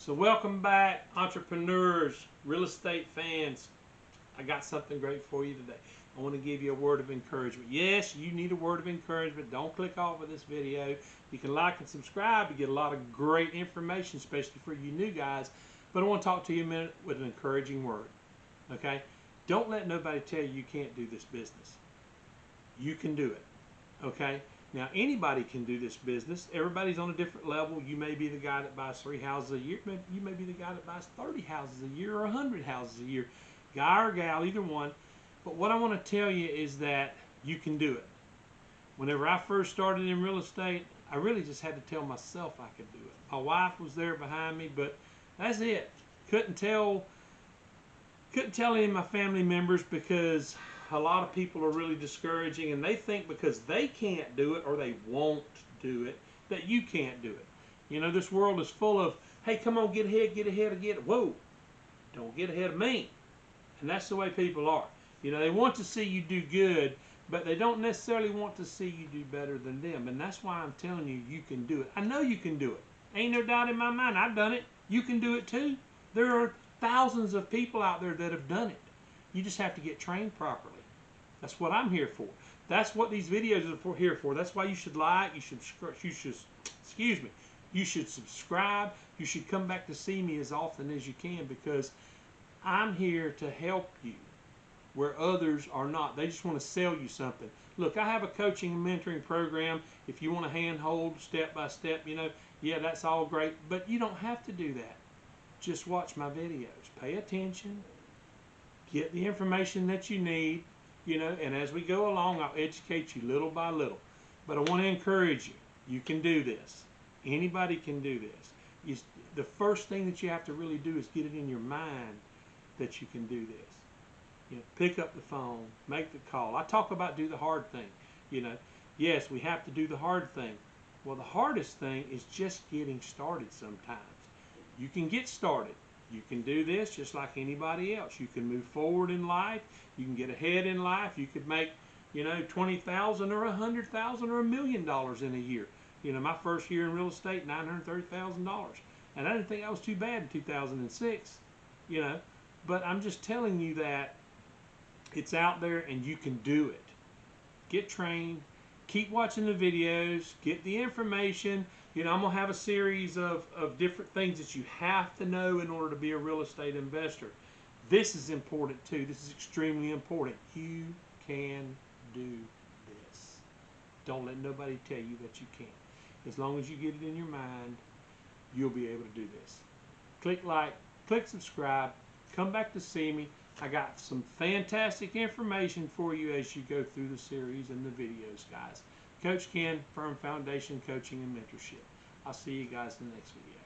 So welcome back, entrepreneurs, real estate fans. I got something great for you today. I want to give you a word of encouragement. Yes, you need a word of encouragement. Don't click off of this video. You can like and subscribe to get a lot of great information, especially for you new guys. But I want to talk to you a minute with an encouraging word. Okay? Don't let nobody tell you can't do this business. You can do it. Okay? Now, anybody can do this business. Everybody's on a different level. You may be the guy that buys 3 houses a year. You may be the guy that buys 30 houses a year or 100 houses a year. Guy or gal, either one. But what I want to tell you is that you can do it. Whenever I first started in real estate, I really just had to tell myself I could do it. My wife was there behind me, but that's it. Couldn't tell any of my family members because a lot of people are really discouraging, and they think because they can't do it or they won't do it that you can't do it. You know, this world is full of, hey, come on, get ahead, get ahead, get it. Whoa, don't get ahead of me. And that's the way people are. You know, they want to see you do good, but they don't necessarily want to see you do better than them. And that's why I'm telling you, you can do it. I know you can do it. Ain't no doubt in my mind. I've done it. You can do it too. There are thousands of people out there that have done it. You just have to get trained properly. That's what I'm here for. That's what these videos are here for. That's why you should like, you should subscribe. You should come back to see me as often as you can, because I'm here to help you where others are not. They just want to sell you something. Look, I have a coaching and mentoring program. If you want to handhold step by step, you know, yeah, that's all great, but you don't have to do that. Just watch my videos. Pay attention. Get the information that you need, you know, and as we go along, I'll educate you little by little. But I want to encourage you. You can do this. Anybody can do this. The first thing that you have to really do is get it in your mind that you can do this. You know, pick up the phone, make the call. I talk about do the hard thing. You know, yes, we have to do the hard thing. Well, the hardest thing is just getting started sometimes. You can get started. You can do this just like anybody else. You can move forward in life. You can get ahead in life. You could make, you know, $20,000 or $100,000 or $1 million in a year. You know, my first year in real estate, $930,000, and I didn't think that was too bad in 2006. You know, but I'm just telling you that it's out there and you can do it. Get trained. Keep watching the videos. Get the information. You know, I'm going to have a series of different things that you have to know in order to be a real estate investor. This is important too. This is extremely important. You can do this. Don't let nobody tell you that you can't. As long as you get it in your mind, you'll be able to do this. Click like, click subscribe, come back to see me. I got some fantastic information for you as you go through the series and the videos, guys. Coach Ken, Firm Foundation Coaching and Mentorship. I'll see you guys in the next video.